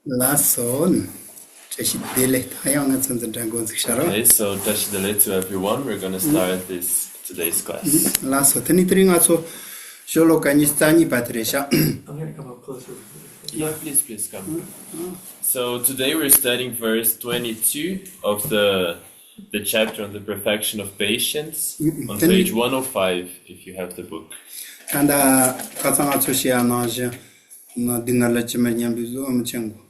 Lason. Okay, so Tashidele to everyone. We're going to start today's class. Laso tenitringaso Sholo Kanistani Patresha. I'm going to come up closer. Yeah, please come. So today we're studying verse 22 of the chapter on the perfection of patience on page 105 if you have the book. And Katanga Shia Naja Dinala Chimanyambizo Mchengo.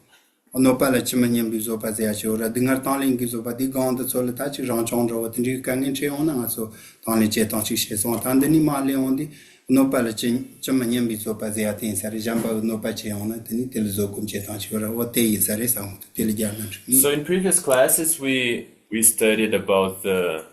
No pala Chimanyambizo Pazia, Dinner Tolling is over the Gond, the Solitachi, Jean Chandra, what you can in Cheona, so Tony Chetonchi, so Tandani Mali only. No pala Chimanyambizo Pazia things, Arijamba, no Pacheona, Tenitelizo Cunchetanchura, what day is a sound, So in previous classes we studied about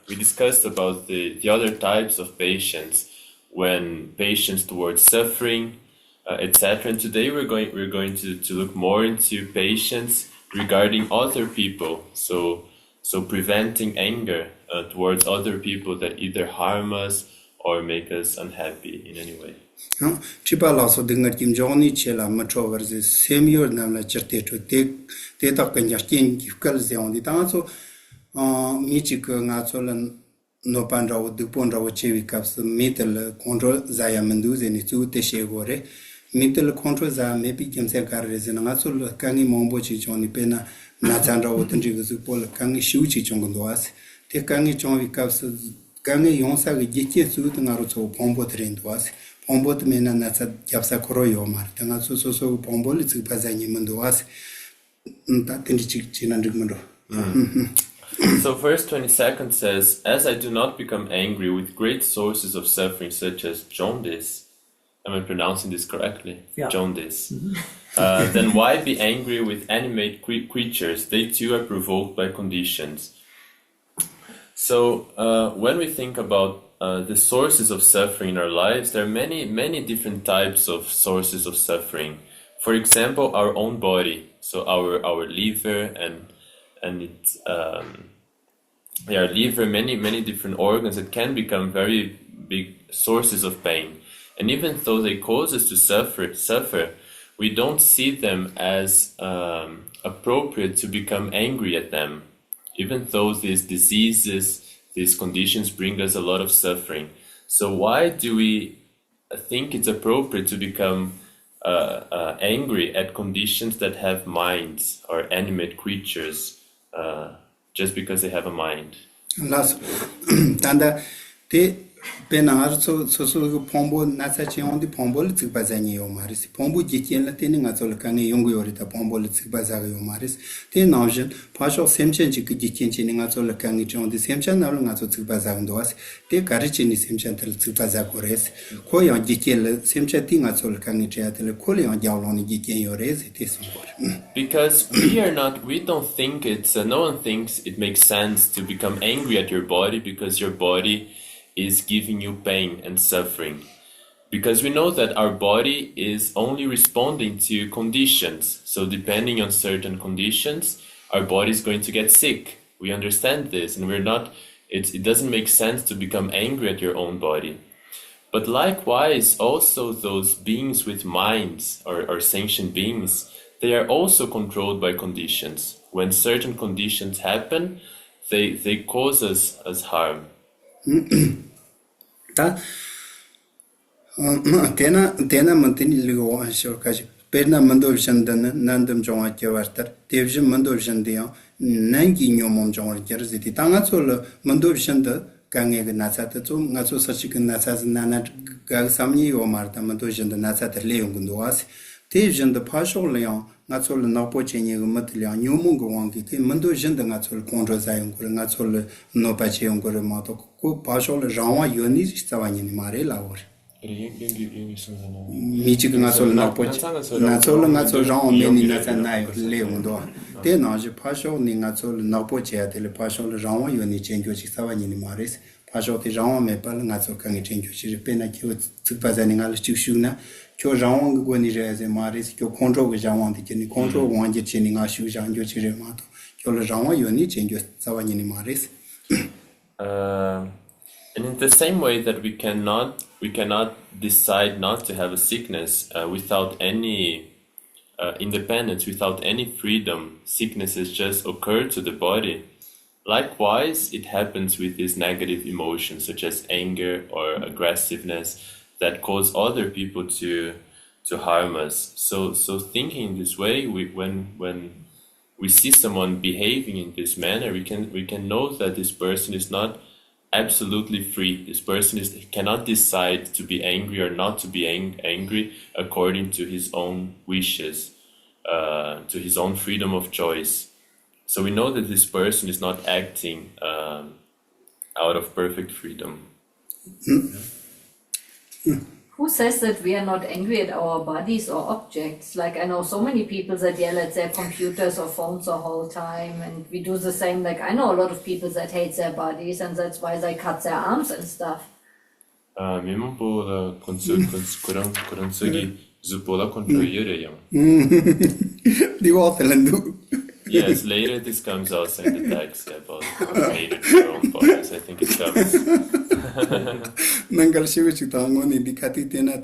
we discussed about the other types of patience, when patience towards suffering, etc. And today we're going to look more into patience regarding other people. So preventing anger towards other people that either harm us or make us unhappy in any way. Tripa also dinner Kim Johnny Chela Matrovers is same year Namla Cherte to take Kanyakin Gifkals on the Tanso Michiko Natsolan no Pandra with the Pondra Chevi Caps metal control Zaya Menduz and its two Teshegore. Metal control Zaya maybe Kimse Carres and Natsol Kangi Mombochi Johnny Pena Natandra with the Pol Kangi Shuchi Chongoas. Take Kangi Chonvi Caps Kangi Yonsa Giki Suit and Naruto Pombo trained was. Pombo Mena Natsa Yapsa Koroyo Martanga so Pombo it's Pazani Mandoas Tatin. So verse 22 says, as I do not become angry with great sources of suffering such as jaundice, am I pronouncing this correctly? Yeah. Jaundice. Then why be angry with animate creatures? They too are provoked by conditions. So when we think about the sources of suffering in our lives, there are many different types of sources of suffering. For example, our own body, so our liver and it's our liver, many different organs that can become very big sources of pain. And even though they cause us to suffer, we don't see them as appropriate to become angry at them, even though these diseases, these conditions bring us a lot of suffering. So why do we think it's appropriate to become angry at conditions that have minds or animate creatures just because they have a mind? Last Tanda te Penar so Pombo Nasachi on the Pombo Tsipazani Omaris, Pombo Jikin Latin at Solcani Yungurita Pombo Tsipazari Omaris, the notion, partial same change Jikin at Solcani on the same channel at Tsipazandoas, the Karichin is same channel Tsipazakores, Koyan Jikin, same chatting at Solcani Chatel, Koyan Yalon Jikin Yores, it is. Because we don't think no one thinks it makes sense to become angry at your body because your body is giving you pain and suffering. Because we know that our body is only responding to conditions. So depending on certain conditions, our body is going to get sick. We understand this, and it doesn't make sense to become angry at your own body. But likewise, also those beings with minds or sentient beings, they are also controlled by conditions. When certain conditions happen, they cause us harm. Tena Mantini Ligo and Shorkaji, Pena Mandovision Nandam John Kevarter, Division Mandovision Dia, Nangi Nomon John Jersey, Tangasola, Mandovision the Gange Nasatu, Naso Sachikan Nasas Nana Gagsamni or Marta Mandovision the Nasat Leon Gunduas, Division the partial Leon, Natsol Napochini Matilian, Numungo Wangi, Mandovision the Natsol Contra Zion, Natsol no Pache on Goremato, partial Jean Yunis Savani Marella or Michigan Napoch, Natsol Natso Jean Meni Natanai, Leondo. Then Naji partial Ningatsol Napoche, the partial Jean Yuni change Savani Maris, partial Jean Maple, Natso can change Pena to Pazaning Alishuna. Cho Jean Guinea as a Maris, your control with Jean the Jenny control one jet chinning our shoes and your chiremato. Cho Jean, you need change your Savani Maris. And in the same way that we cannot decide not to have a sickness without any independence, without any freedom, sicknesses just occur to the body. Likewise, it happens with these negative emotions such as anger or aggressiveness that cause other people to harm us. So thinking this way, when we see someone behaving in this manner, we can know that this person is not absolutely free. This person cannot decide to be angry or not to be angry according to his own wishes, to his own freedom of choice. So we know that this person is not acting out of perfect freedom. Who says that we are not angry at our bodies or objects? Like, I know so many people that yell at their computers or phones the whole time, and we do the same. Like, I know a lot of people that hate their bodies, and that's why they cut their arms and stuff. Yes, later this comes also in the text about hating their own bodies. I think it comes. Nangal shivichi tangoni dikati tena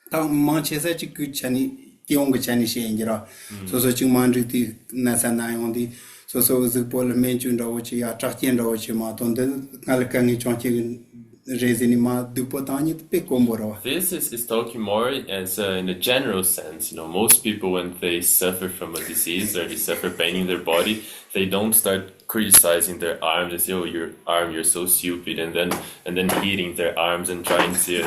ta manchesa chi kuchani tiong chani shengira so chi mandri nasana yondi so zipol menchun rawochi ya chakien rawochi ma tonde ngalkangi chonchi rezini ma dupotani pe komboro. This is talking more as in a general sense. Most people, when they suffer from a disease or they suffer pain in their body, they don't start criticizing their arms. They say, "Oh, your arm, you're so stupid," and then hitting their arms and trying to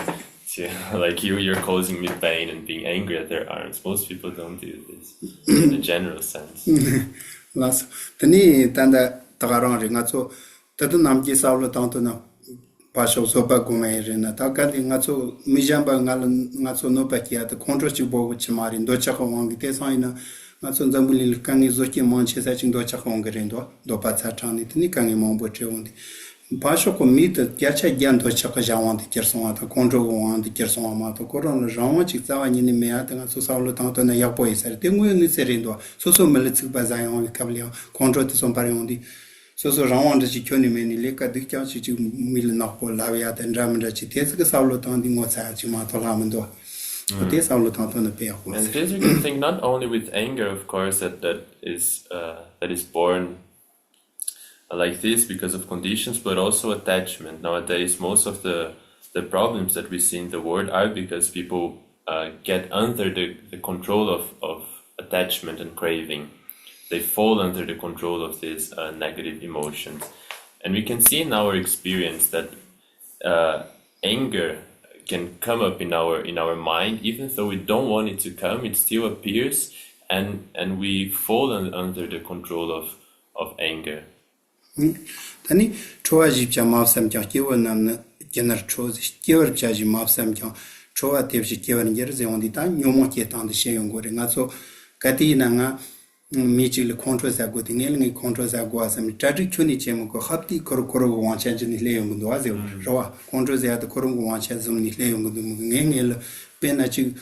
like you're causing me pain and being angry at their arms. Most people don't do this in a general sense. Las tani tanda tagarang ringa so tadu namji savlo tanto na pasho sopa gumerina takali ngaso mijamba ngaso no pakia the control chibo chimari ndo chako wangi tesaina ngaso zambuli kangi zoki manche sa chindo chako ngerindo do patsa chani tini kangi mombo cheondi pasho ko mit kyacha gyan do chako jawandi kerson ata control wandi kerson amato koron jawa chi tsawa ni meata ngaso savlo tanto na yapo isar tengu ni serindo so melitsi bazayon kablia control te son pariondi so rawanda chi kyoni meni leka dikya chi mil nakpo lavya den ramra chi teska savlo tandi ngotsa chi ma tolamando te savlo tanto na pe ko. And this you can think not only with anger, of course, that is born like this because of conditions, but also attachment. Nowadays, most of the problems that we see in the world are because people get under the control of attachment and craving. They fall under the control of these negative emotions. And we can see in our experience that anger can come up in our mind, even though we don't want it to come, it still appears, and we fall under the control of anger. Tani choa jipcha mapsam kya kewa namna genar chozi kewa jaji mapsam kya choa tepsi kewa nger zeondi ta nyomo ke tand sheyongore ngaso kati na nga michil control za go dingel ngi control za go asam tadi chuni chemo ko hapti kor go wancha jini le yong do aze roa control za de kor go wancha zum ni le yong do ngel pena chi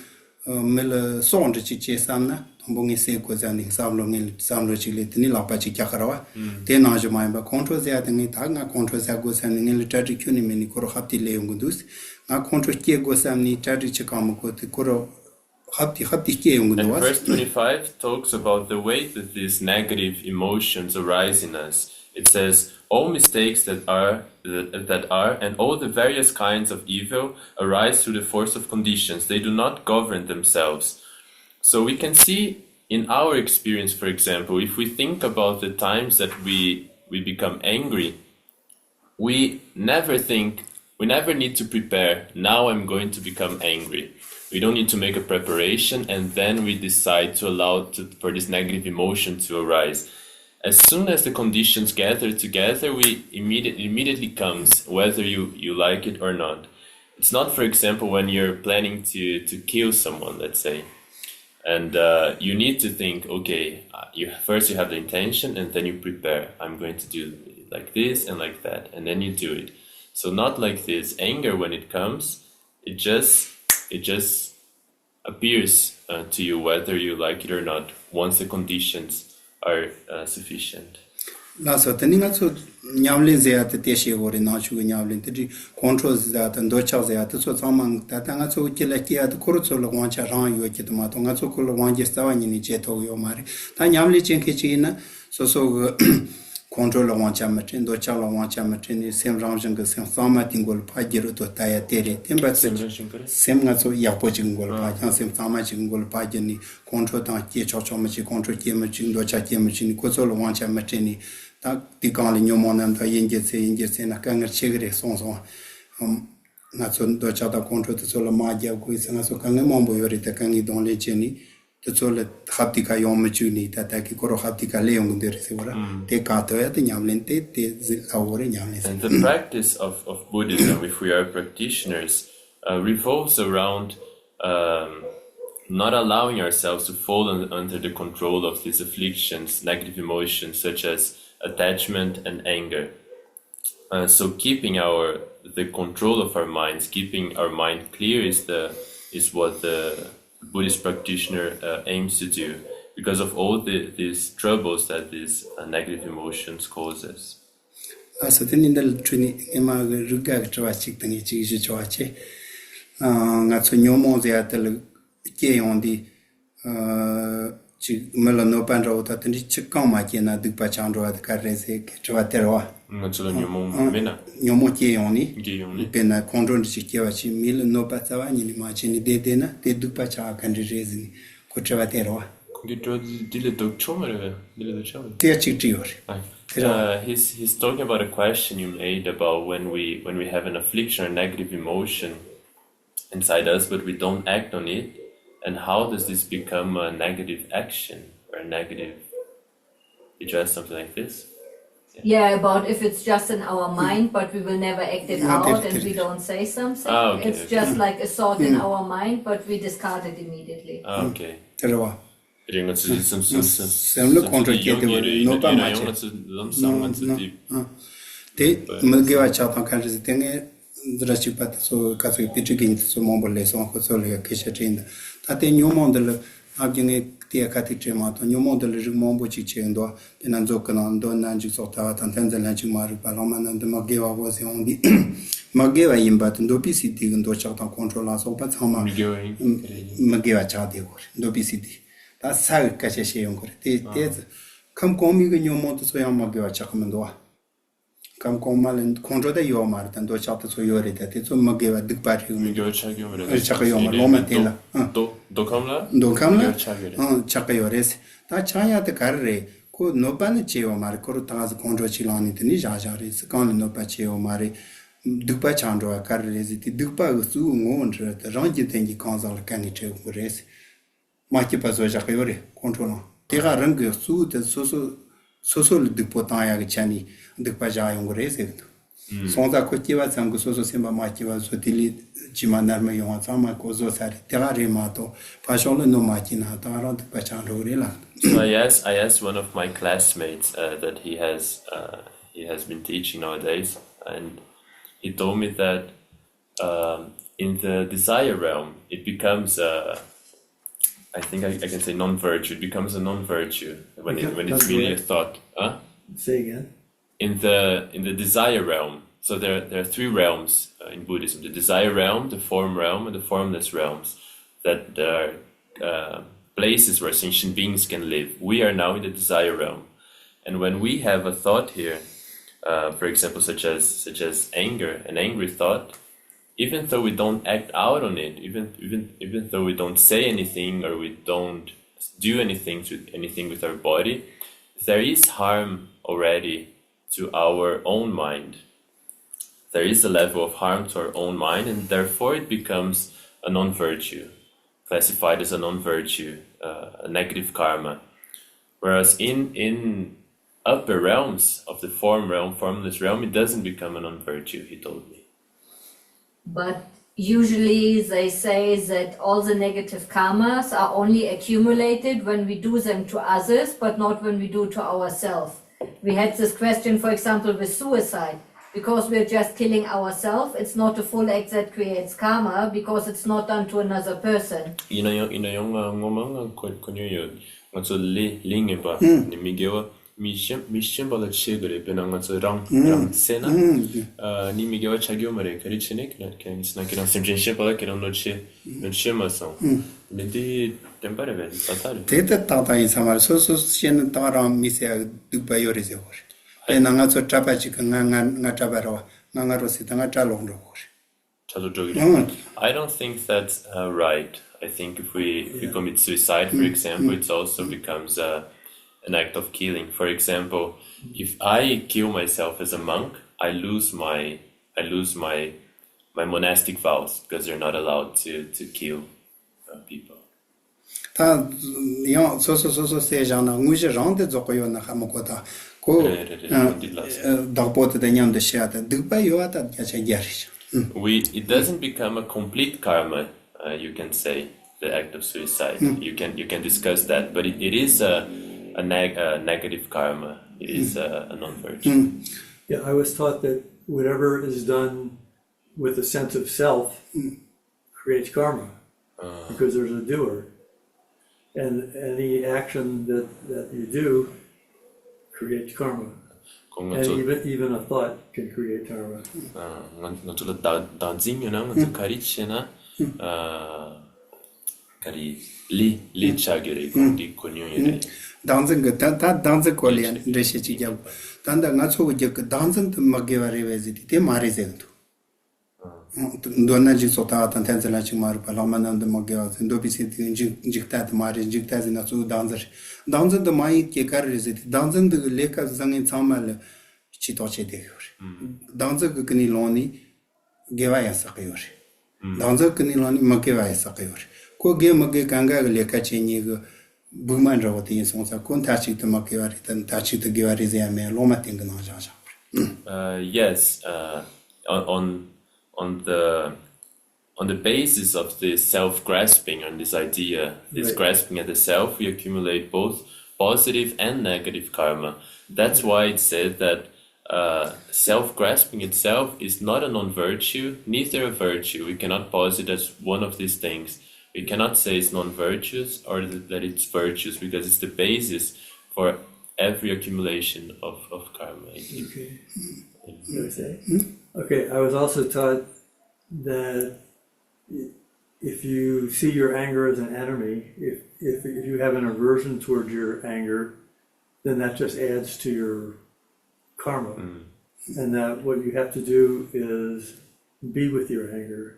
mel sonde chi che samna tombongi se ko za ni samlo ngel samlo chi le tini la pa chi kya karawa te na jo mai ba control za de ngi ta nga control za go sam ngel tadi chuni meni kor hapti le yong dos nga control ke go sam ni tadi chi kam ko te kor. And verse 25 talks about the way that these negative emotions arise in us. It says, all mistakes that are and all the various kinds of evil arise through the force of conditions. They do not govern themselves. So we can see in our experience, for example, if we think about the times that we become angry, we never need to prepare, now I'm going to become angry. We don't need to make a preparation and then we decide to allow for this negative emotion to arise. As soon as the conditions gather together, we immediately comes, whether you like it or not. It's not, for example, when you're planning to kill someone, let's say, and you need to think, okay, first you have the intention and then you prepare. I'm going to do like this and like that, and then you do it. So not like this. Anger, when it comes, it just appears to you whether you like it or not once the conditions are sufficient. Laso tani nga so nyamlin zea te teshe gore na chu nyamlin te control za ta ndo cha zea te so samang ta nga so kila kia de koro so lo wancha ran yo ki ma to nga so ko lo wanje sta wa ni che to yo mari ta nyamli chen ke chi na so control lo wancha ma chen do cha lo wancha ma chen ni sem rang jing ge sem sama tingol pa giro to ta ya tere temba sem nga so ya po jing gol pa cha sem sama jing gol pa ni control ta che cho cho ma chi control che ma jing do cha che ma chi ko so lo wancha ma chen ni ta ti kan le nyomo nam ta yin je se na kan che gre son na so do cha ta control to so lo ma ja ko isa na so kan mo bo yori ta kan i don le che ni so le haptika yom chu ni ta ki koro haptika le yong de se wala te ka to ya te nyamlen te awore nyamlen. And the practice of Buddhism, if we are practitioners, revolves around not allowing ourselves to fall under the control of these afflictions, negative emotions such as attachment and anger. So keeping the control of our minds, keeping our mind clear is what the Buddhist practitioner aims to do, because of all these troubles that these negative emotions causes. So then in the training, ema ruga chwa chik tangi chi ji chwa che nga so nyomo zia tel ke yondi chi melo no pan ro ta tin chi ka ma ke na dik pa chang ro ka re se ke chwa ter wa nga so nyomo mena nyomo ke yoni pe na control chi ke wa chi mil no pa sa wa ni ma chi ni de na te dik pa cha kan re ni ko chwa ter wa dile do chomere dile do chomere te chi chi yor. He's talking about a question you made about when we have an affliction or negative emotion inside us, but we don't act on it, and how does this become a negative action or a negative? You just something like this? Yeah, about if it's just in our mind, but we will never act it out, and we don't say something. Okay, it's just like a thought in our mind, but we discard it immediately. Okay. Sem le control ke te no pa ma che te mge wa cha pa kan ri te nge dra chi pa so ka so pi chi gin so mo bo le so ko so le ke che tin ta te nyu mo de le a gin te ka ti che ma to nyu mo de le mo bo chi che ndo pe nan zo ka nan do nan ji so ta tan tan de lan chi ma ru pa lo ma nan de ma ge wa go se on di ma ge wa yin ba ndo pi si ti ndo cha ta control la so pa cha ma ma ge wa cha de go ndo pi si ti ta sa ka che she yong kore te kam ko mi ge nyomo to so yam ma ge wa cha kam ndo kam ko ma len control de yo ma tan do cha to so yo re te so ma ge wa dik pa ri mi ge cha ge ma cha ge yo ma lo ma te la do kam la cha ge yo re ta cha ya te kar re ko no pa ne che yo ma ko ta z control chi la ni te ni ja ja re se kan no pa che yo ma re dik pa cha ndo kar re zi ti dik pa su ngo ndre te rang ji ten gi kan za la kan ni che ko re ma ki pa so ja ge yo re control te ga rang ge su te so le dik po ta ya ge chani dik pa ja yong re se so da ko ki wa sang so se ma ma ki wa so ti li ji ma nar me yo sa ma ko zo sa te ga re ma to pa so le no ma ki na ta ra dik pa cha ro re la. So I asked one of my classmates that he has been teaching nowadays, and he told me that in the desire realm it becomes I think I can say non-virtue. It becomes a non-virtue when it's really a thought. Huh? Say again. In the desire realm. So there are three realms in Buddhism: the desire realm, the form realm, and the formless realms. That there are places where sentient beings can live. We are now in the desire realm, and when we have a thought here, for example, such as anger, an angry thought, even though we don't act out on it, even though we don't say anything or we don't do anything with our body, there is harm already to our own mind. There is a level of harm to our own mind, and therefore it becomes a non-virtue, classified as a non-virtue, a negative karma. Whereas in upper realms of the form realm, formless realm, it doesn't become a non-virtue, he told me. But usually they say that all the negative karmas are only accumulated when we do them to others, but not when we do to ourselves. We had this question, for example, with suicide. Because we're just killing ourselves, it's not a full act that creates karma, because it's not done to another person. 미심벌 치그레 변한가서 랑 세나 니미게와 차교마레 그리치네 그냥 있으나 그냥 심진심벌 그런 놓치 놓치마서 근데 템퍼레베 사타르 데이터 타타인 사말 소소시는 따라 미세 두바요리제 호 나가서 잡아지 nga 잡아라 나가로시 당가 잘롱로 I don't think that's right. I think if we commit suicide, for example, it also becomes an act of killing. For example, if I kill myself as a monk, I lose my monastic vows because you're not allowed to kill people. 다 소소소소 세잖아. 무지 랑데 조고요나 하모고다. 고 다보트 되냐는데 시야다. 득바요다 야차야리죠. It doesn't become a complete karma, you can say, the act of suicide. You can discuss that, but it is a negative karma. It is a non-virtue. Yeah, I was taught that whatever is done with a sense of self creates karma, because there's a doer. And any action that you do creates karma. And even a thought can create karma. 당증 다 당증 콜리안 레시지야 단다 나초고 제 당증 마게와레 베지티 테 마레젠도 도나지 소타 탄텐zel라치 마르 팔라만한데 마게와 인도비시 인직타 마레 인직타 나초 당증 더 마이 케카르제티 당증 더 레카 장인 참말 치토체 데요 당증 그니 로니 게와야 사케요 당증 그니 로니 마게와야 사케요 고게 마게 강가 레카 체니고 Buman rawati in sonsa kun tachi to makiwari tan tachi to giwari zame loma ting na jaja. Yes, on the basis of this self-grasping and this idea, this grasping at the self, we accumulate both positive and negative karma. That's why it said that self-grasping itself is not a non-virtue, neither a virtue. We cannot posit as one of these things. We cannot say it's non-virtuous or that it's virtuous because it's the basis for every accumulation of karma. Okay. Okay, I was also taught that if you see your anger as an enemy, if you have an aversion towards your anger, then that just adds to your karma. And that what you have to do is be with your anger.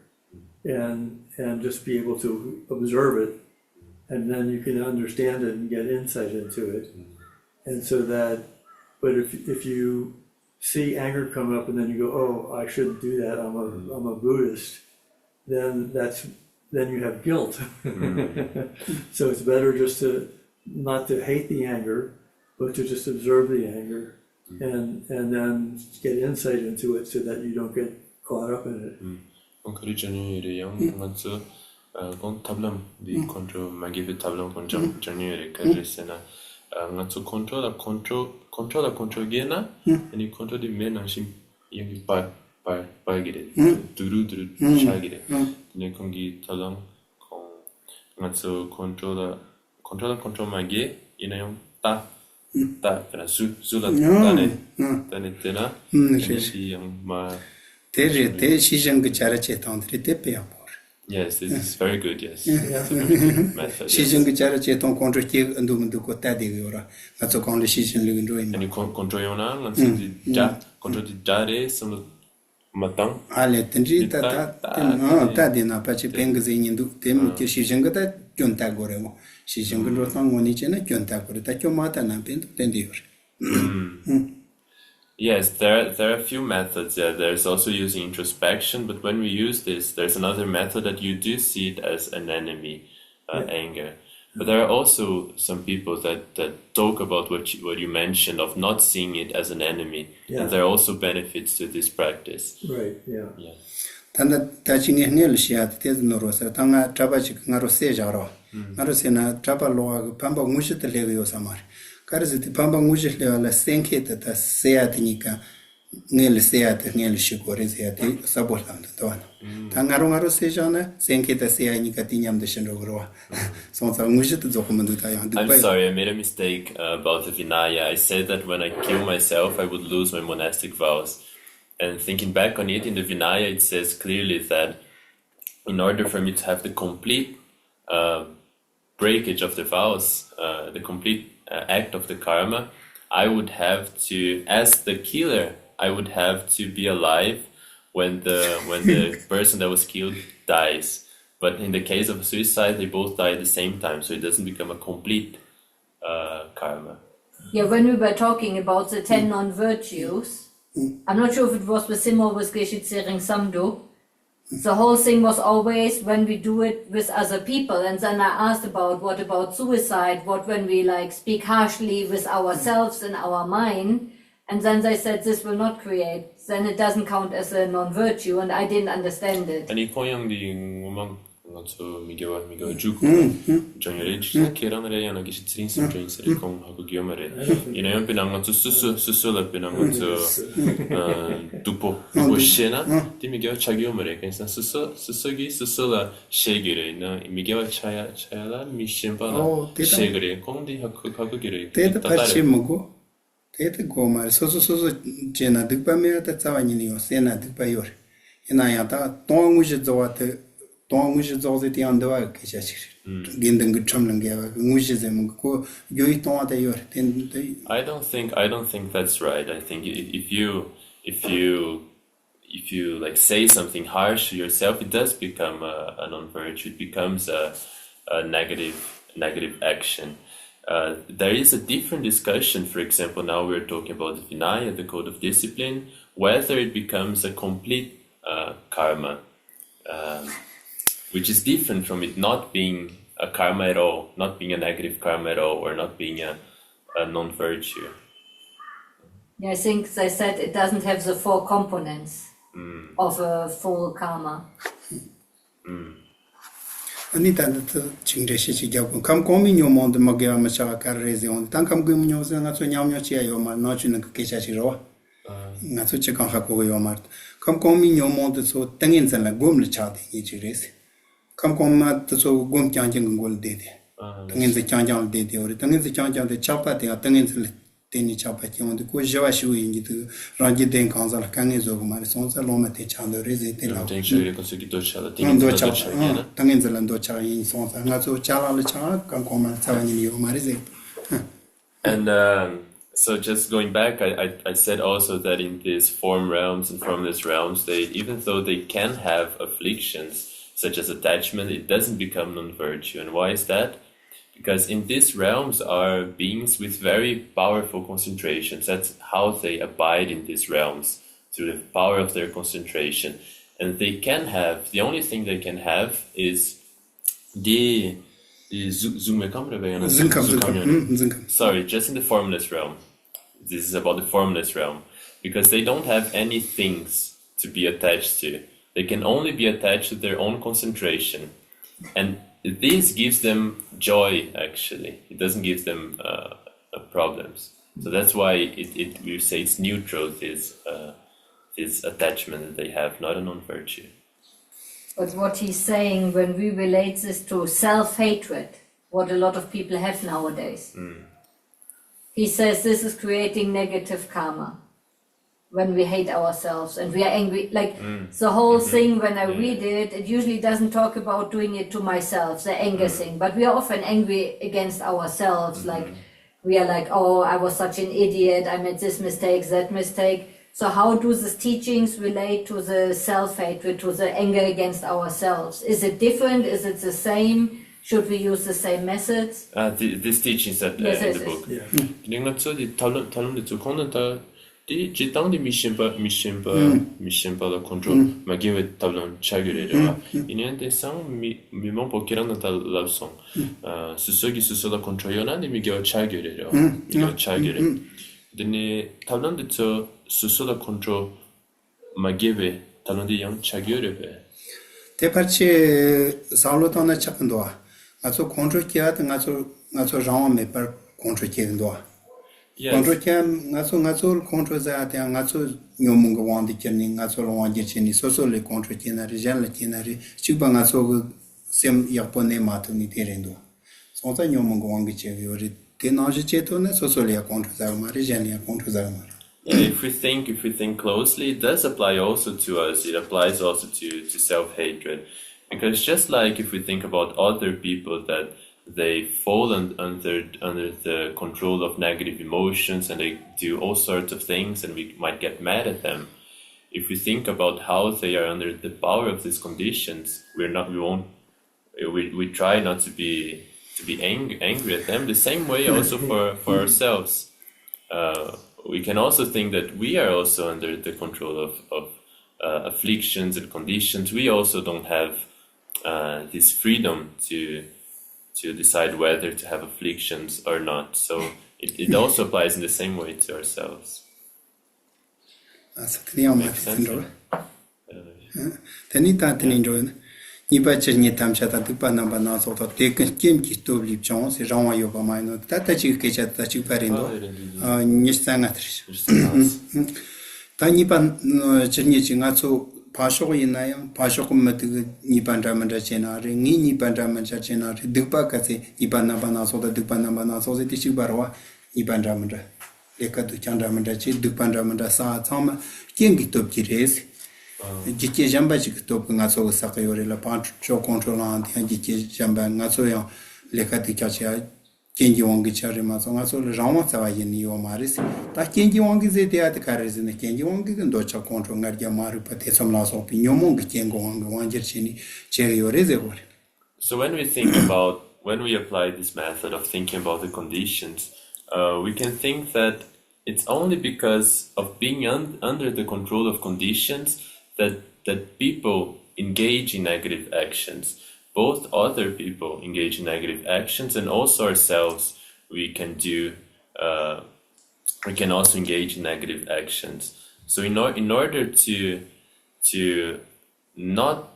And just be able to observe it, and then you can understand it and get insight into it. And so that, but if you see anger come up and then you go, oh, I shouldn't do that, I'm a Buddhist, then you have guilt. So it's better just not to hate the anger, but to just observe the anger, and then get insight into it so that you don't get caught up in it. Conclusionire yang ngatsu kon tablam di control magive tablam kon janire kadresena ngatsu control gena ani control di menashim yang pa gire duru chagire ne kongi tablam kon ngatsu control magi ina yang ta kana su la tane tena shi yang ma Yes, this is very good, yes. It's a very good method. Yes. And you control your nang and control the jare, some matang. Yes, there are a few methods. Yeah, there's also using introspection, but when we use this, there's another method that you do see it as an enemy, anger. But there are also some people that talk about what you mentioned of not seeing it as an enemy, and there are also benefits to this practice. Right. Yeah. Yeah. Tanda touching nel shiat tes norosa tanga trabachi ngaro sejaro ngaro sena trabalo pamba mushite lego samar karzi pamba mushite la senketa ta seatnika ngel sea te ngel shikore sea te sabolam de don tangaro sejana senke te sea ni katinyam de shendogro so sa ngujit dokumentu ta yang I'm sorry, I made a mistake about the Vinaya. I said that when I kill myself, I would lose my monastic vows. And thinking back on it, in the Vinaya, it says clearly that in order for me to have the complete breakage of the vows, the complete act of the karma, I would have to, as the killer, I would have to be alive when the person that was killed dies. But in the case of suicide, they both die at the same time, so it doesn't become a complete karma. Yeah, when we were talking about the 10 non-virtues, I'm not sure if it was with Sim or with Geshe Samdo. The whole thing was always when we do it with other people. And then I asked about what about suicide, what when we like speak harshly with ourselves in our mind. And then they said this will not create, then it doesn't count as a non-virtue, and I didn't understand it. 아니 고양디 ngomang ngaso migewa juku jonyore keran re yana gishi trin sim join sere kong hago gyomare ina yon pinang ngaso susu la pinang ngaso dupo shena ti migewa chagyomare kansa susu la shegire na migewa chaya la mishempa la shegire kongdi hago gire teta parche mogo teta gomar so jena dikpa me ta tsawani ni yo sena dikpa yor ina ya ta tonguji zawate tonguji zawze ti andwa ke chachi gendeng chamlang ya nguji zem ko yoi tonata yor ten I don't think that's right. I think if you like say something harsh to yourself, it does become a non-virtue. It becomes a negative action. There is a different discussion. For example, now we're talking about the Vinaya, the code of discipline, whether it becomes a complete karma, which is different from it not being a karma at all, not being a negative karma at all, or not being a non-virtue. Yeah, I think they said it doesn't have the 4 components of a full karma. Anita chingre shi jabu kam komi nyomo de magya ma cha kar rezion tan kam gum nyo se na so nyam nyo chi ayo ma no chu na ke cha chi ro na so che kan ha ko yo mar kam komi nyomo de so tangin san la gum le cha de yi chi res kam kom ma de so gum kyang jing gol de de tangin ze kyang jang de de ore tangin ze kyang jang de cha pa de tangin ze teni cha pa kyang de ko jawa shu yi ni de rangi den kan za la kan ne zo ma so sa lo ma te cha de re ze te la tangin ze lan do cha yin so sa nga so cha la le cha kan ko ma sa ni yo ma re ze And so just going back, I said also that in these form realms and formless realms, even though they can have afflictions such as attachment, it doesn't become non-virtue. And why is that? Because in these realms are beings with very powerful concentrations. That's how they abide in these realms, through the power of their concentration. And they can have, the only thing they can have is sorry, just in the formless realm. This is about the formless realm. Because they don't have any things to be attached to. They can only be attached to their own concentration. And this gives them joy, actually. It doesn't give them problems. So that's why we say it's neutral, this attachment that they have, not a non-virtue. But what he's saying, when we relate this to self-hatred, what a lot of people have nowadays, he says this is creating negative karma. When we hate ourselves and we are angry, like the whole thing, when I read it, it usually doesn't talk about doing it to myself, the anger thing, but we are often angry against ourselves, like we are like, oh, I was such an idiot, I made this mistake, that mistake. So how do these teachings relate to the self-hatred, to the anger against ourselves? Is it different? Is it the same? Should we use the same methods? These teachings that in the book. Di jitang di mishimpa la control magiwe tablon chagure inen de sang mi mon pokirang na tal labsong suso la control yona ni migewa chagure deni tablon de to suso la control magiwe tablon di yang chagure be te parche saulo tona chapndo ngaso control kya ngaso rawa me par control kya ndo Control Yes. can ngaso control that ngaso nyomunga wandi cheni ngaso wandi cheni so le control chenari janla chenari chuba ngaso sem yapone matuni terendo. Sonta nyomunga wangi chevi ori tenaji chetone so le control za mari jani control za mari. Yeah, if we think closely, it does apply also to us. It applies also to self-hatred, because just like if we think about other people that they fall under the control of negative emotions and they do all sorts of things, and we might get mad at them. If we think about how they are under the power of these conditions, we try not to be angry at them. The same way also for ourselves. We can also think that we are also under the control of afflictions and conditions. We also don't have this freedom to decide whether to have afflictions or not. So it also applies in the same way to ourselves. Makes sense, right? Tenita teninjo nipa cherni tamchata tupa namba na so to teken kim ki to lip chon se rawa yo ba mai no tata chi ke cha ta chi parindo nistanga trish ta nipa cherni chi nga so pasho ina ya pasho ko mat nipa ndama nda chena re ni nipa ndama cha chena re dupa ka se nipa namba na so to dupa namba na so se ti chi barwa nipa ndama nda leka du chanda manda chi dupa ndama nda sa tsama kingi top ki res Geshe jamba chik top nga so sakayore la pan cho control an Geshe jamba nga so ya leka ti kya kenji wangi chare ma so nga so rama sa yin yo maris ta kenji wangi ze te at kares ne kenji wangi ndo cha control ngar ya maru pate samla so pi nyomong kengo wangi wanger chini che yore ze gore. So when we apply this method of thinking about the conditions, we can think that it's only because of being under the control of conditions that people engage in negative actions. Both other people engage in negative actions, and also ourselves. We can also engage in negative actions. So in order to not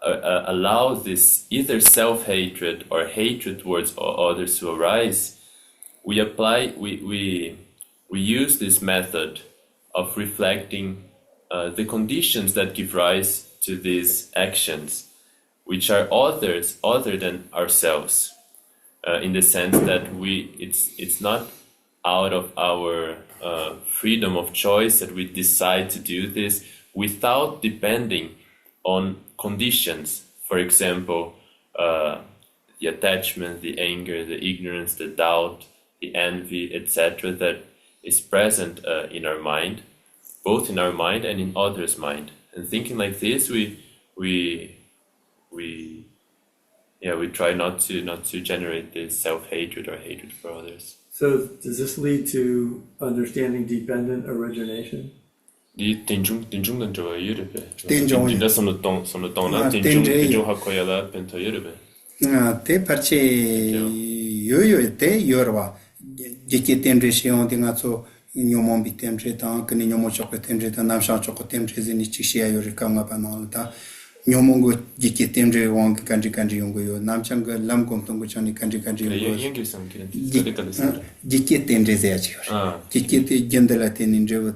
allow this either self-hatred or hatred towards others to arise, we use this method of reflecting the conditions that give rise to these actions, which are other than ourselves, in the sense that it's not out of our freedom of choice that we decide to do this without depending on conditions. For example, the attachment, the anger, the ignorance, the doubt, the envy, etc., that is present in our mind, both in our mind and in others' mind. And thinking like this, we try not to generate this self-hatred or hatred for others. So does this lead to understanding dependent origination? Te parche yo te yorwa Geshe temre shion de ngaso nyomon bi temre ta kni nyomo chok temre ta namsha chok temre zini chishia yori kama banal ta nyomongo Geshe temre wang kanji yongo yo namchang lam kom tongo chani kanji yongo Geshe temre ze achi yor Geshe te gendela teninje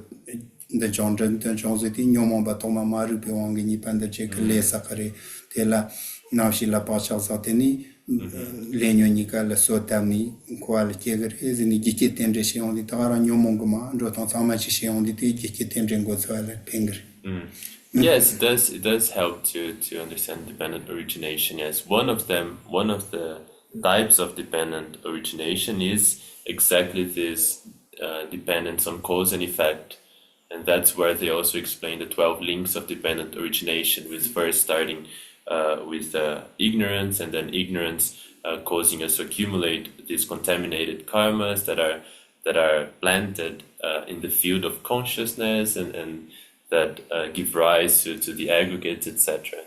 the jonjan jonzeti nyomon ba toma maru pe wang ni panda che le sakare tela navshi la pacha sateni lenyo nika la sotami kwal keger ezini Geshe tenre shion di tara nyomongma ndo tan sama chi shion di te Geshe tenre ngo swala penger. Yes, it does help to understand dependent origination. Yes, one of the types of dependent origination is exactly this dependence on cause and effect. And that's where they also explain the 12 links of dependent origination, with first starting with ignorance, and then ignorance causing us to accumulate these contaminated karmas that are planted in the field of consciousness and that give rise to the aggregates, etc.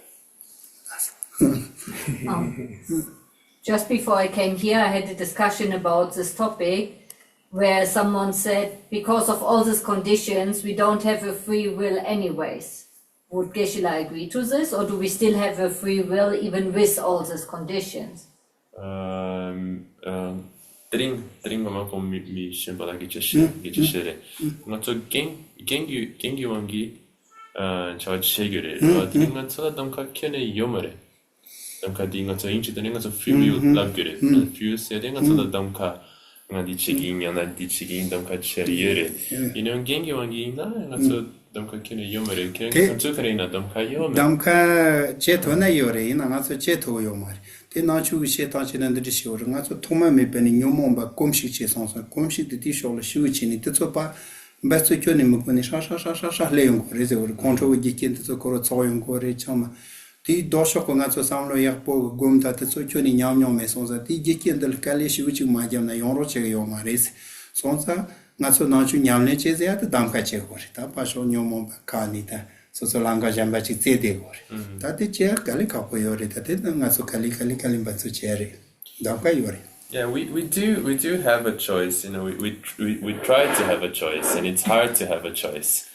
Just before I came here, I had a discussion about this topic where someone said, because of all these conditions, we don't have a free will anyways. Would Geshe agree to this, or do we still have a free will even with all these conditions? Tring mama ko mi shimba gi Geshe. Ngato gengi wangi 저 체결에 어디가 저담가 켜내 요머래 담가 딩가 저 인치 되는 거 프리뷰 랍거래 프리뷰 세딩가 저담가 ngadi chigin yana di chigin 담가 체리에 이런 gengi wangi 나 ngato 담가 켜내 요머래 그냥 저 그래나 담가 요머 담가 제토나 요래 이나 가서 제토 요머래 대나추 시타치는 드시오르 가서 토마메 베니 요mom바 꼼식 제선서 꼼식 디쇼르 슈치니 뜻소바 Best to ni mukuni sha leung ko reze or control gi kin to ko tsoyong ko re chama ti dosho ko nga so samlo yak po gum ta to ni nyam me sonza ti gi kin del kale shi uchi ma jam na yoro che yo ma res sonza nga so na chu nyam ne che ya ta dam ka che ko ta pa sho nyom ba ka ni ta so langa jam ba chi te de ko ta te che kale ka po yo re ta te nga so kale ba so che re dam ka yo re. Yeah, we do have a choice. You know, we try to have a choice, and it's hard to have a choice.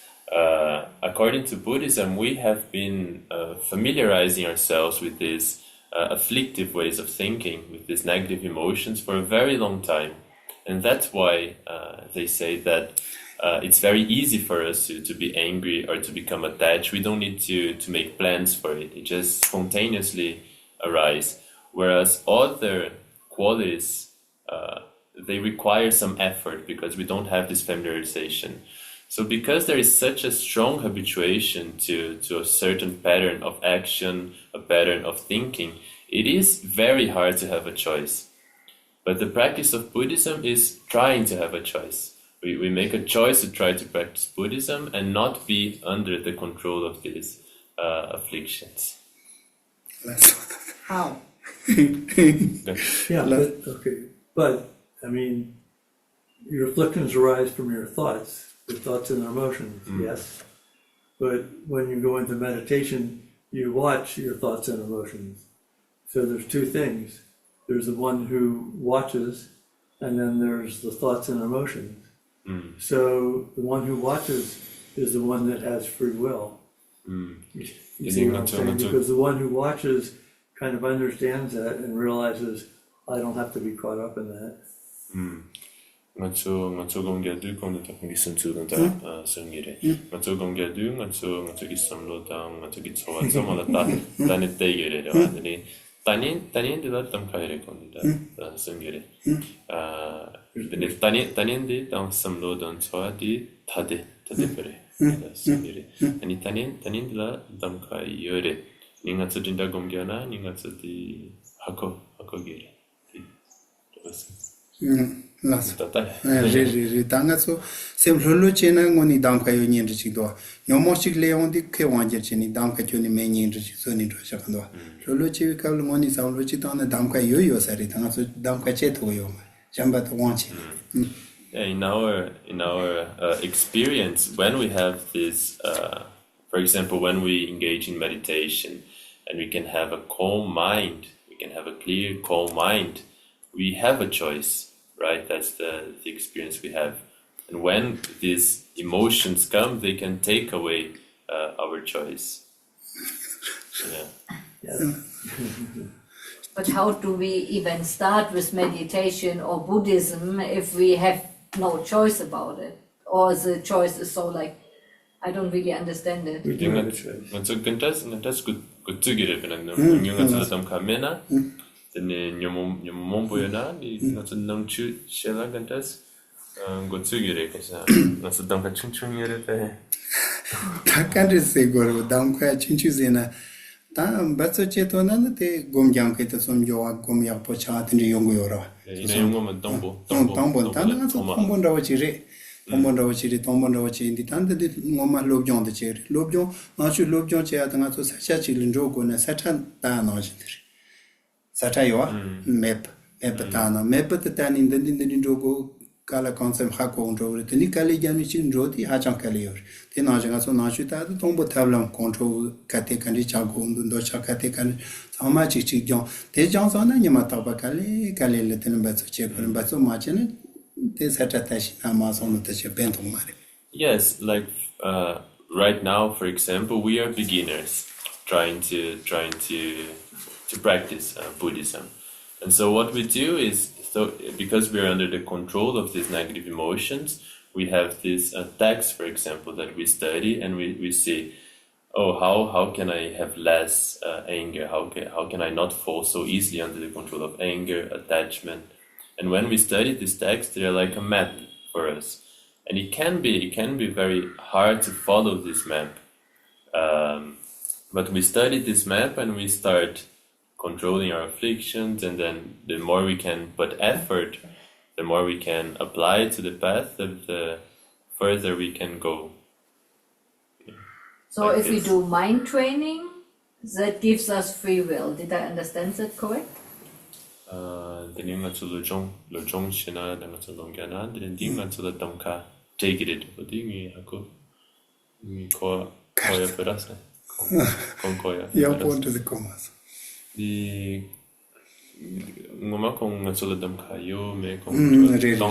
According to Buddhism, we have been familiarizing ourselves with these afflictive ways of thinking, with these negative emotions for a very long time, and that's why they say that it's very easy for us to be angry or to become attached. We don't need to make plans for it; it just spontaneously arises. Whereas other qualities, they require some effort because we don't have this familiarization. So because there is such a strong habituation to a certain pattern of action, a pattern of thinking, it is very hard to have a choice. But the practice of Buddhism is trying to have a choice. We make a choice to try to practice Buddhism and not be under the control of these afflictions. How? Yeah, but I mean, your afflictions arise from your thoughts and emotions, yes. But when you go into meditation, you watch your thoughts and emotions. So there's two things. There's the one who watches, and then there's the thoughts and emotions. So the one who watches is the one that has free will. You see what I'm saying? Because the one who watches kind of understands that and realizes I don't have to be caught up in that. Ngacho gonggyadu kong ta kong gisun chu ta sungire. Ngacho gonggyadu ngacho gisam lo ta ngacho gitsowa samala ta tane teigere de ani tanin de tam khaire kong ta sungire. De tanin de tam samlo don choa di thade pare sungire. Ani tanin de tam khai yore. Ninga tsu dinda gomgyana, ninga tsu di hako gere. Las. Re tanga tsu sem lolo chena ngoni dam kayo nyen ri chikdo. Yomo chik leon di ke wanje cheni dam ka choni me nyen ri so ni ro chakando. Lolo chi ka ngoni sam lo chi tanga dam ka yo sari tanga tsu dam ka che to yo. Jamba to wanje. Yeah, in our experience, when we have this for example, when we engage in meditation and we can have a calm mind, we can have a clear, calm mind, we have a choice, right? That's the experience we have. And when these emotions come, they can take away our choice. Yeah. But how do we even start with meditation or Buddhism if we have no choice about it? Or the choice is so like, I don't really understand it. Ngacho gantas good tugire benang ngacho tam kamena then nyomom boyana ni ngacho nangchu shela gantas good tugire kasa ngacho tam ka chungchungire te Takandre se goro dam ka chinchu zena ta batso chetona te gomjang ke to som yo gom ya po cha tin yongo yora. ina yongo ma tombo ta tombo rawo chire. Tombon rawo chi indi tanda di ngoma lobjong de chiri. Lobjong, nachu lobjong che ata nga so sacha chi linjo go na sacha ta na jindiri. Sacha yo, mep ta na. Mep ta ta ni ndin linjo go kala konsem hako unjo ure. Tini kali jami chi njo di hachang kali yor. Ti na nga so nachu ta da tombo tablam kontro kate kanri chago undu ndo cha kate kanri. Sama chi jong. Te jong sa na nyama taba kali le tene batso che pere batso ma che na. Yes, like right now, for example, we are beginners trying to practice Buddhism, and so what we do is So because we are under the control of these negative emotions, we have this text, for example, that we study, and we see, oh, how can I have less anger? How can I not fall so easily under the control of anger, attachment? And when we study this text, they are like a map for us, and it can be very hard to follow this map. But we study this map and we start controlling our afflictions, and then the more we can put effort, the more we can apply it to the path, the further we can go. So if we do mind training, that gives us free will. Did I understand that correct? Ngoma kong ngatsola dam ka yo me kong tong re da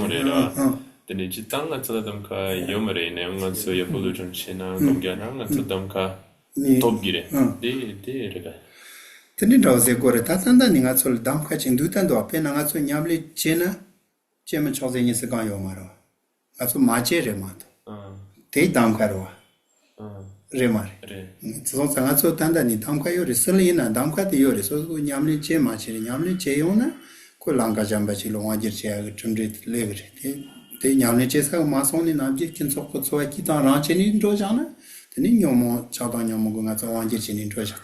tene jitang ngatsola dam ka yo mere ne ngatso ya polu jong chena kong gya na ngatso dam ka top gire de re ga tene do ze gore ta tanda ni ngatsol dam ka chin du tan do pe na ngatso nyamle chena chema choze ni se ga yo maro ngatso ma che re ma te dam ka ro re mare so ngatso tanda ni dam ka yo re sli na dam ka de yo re so nyamle che ma che nyamle che yo na ko langa jamba chi lo ngajir che ga chumre le gre te nyamle che sa ma so ni na ji kin so ko so ki ta ra che ni ro ja na te ni nyomo cha da nyomo go ngatso ngajir che ni ro ja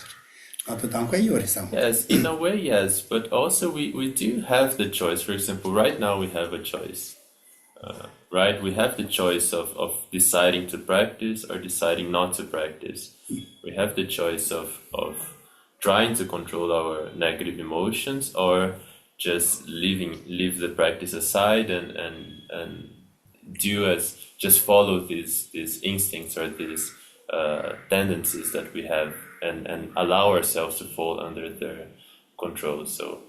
Yes, in a way, yes, but also we do have the choice. For example, right now we have a choice, right? We have the choice of deciding to practice or deciding not to practice. We have the choice of trying to control our negative emotions or just leave the practice aside and just follow these instincts or these tendencies that we have. And allow ourselves to fall under their control. So,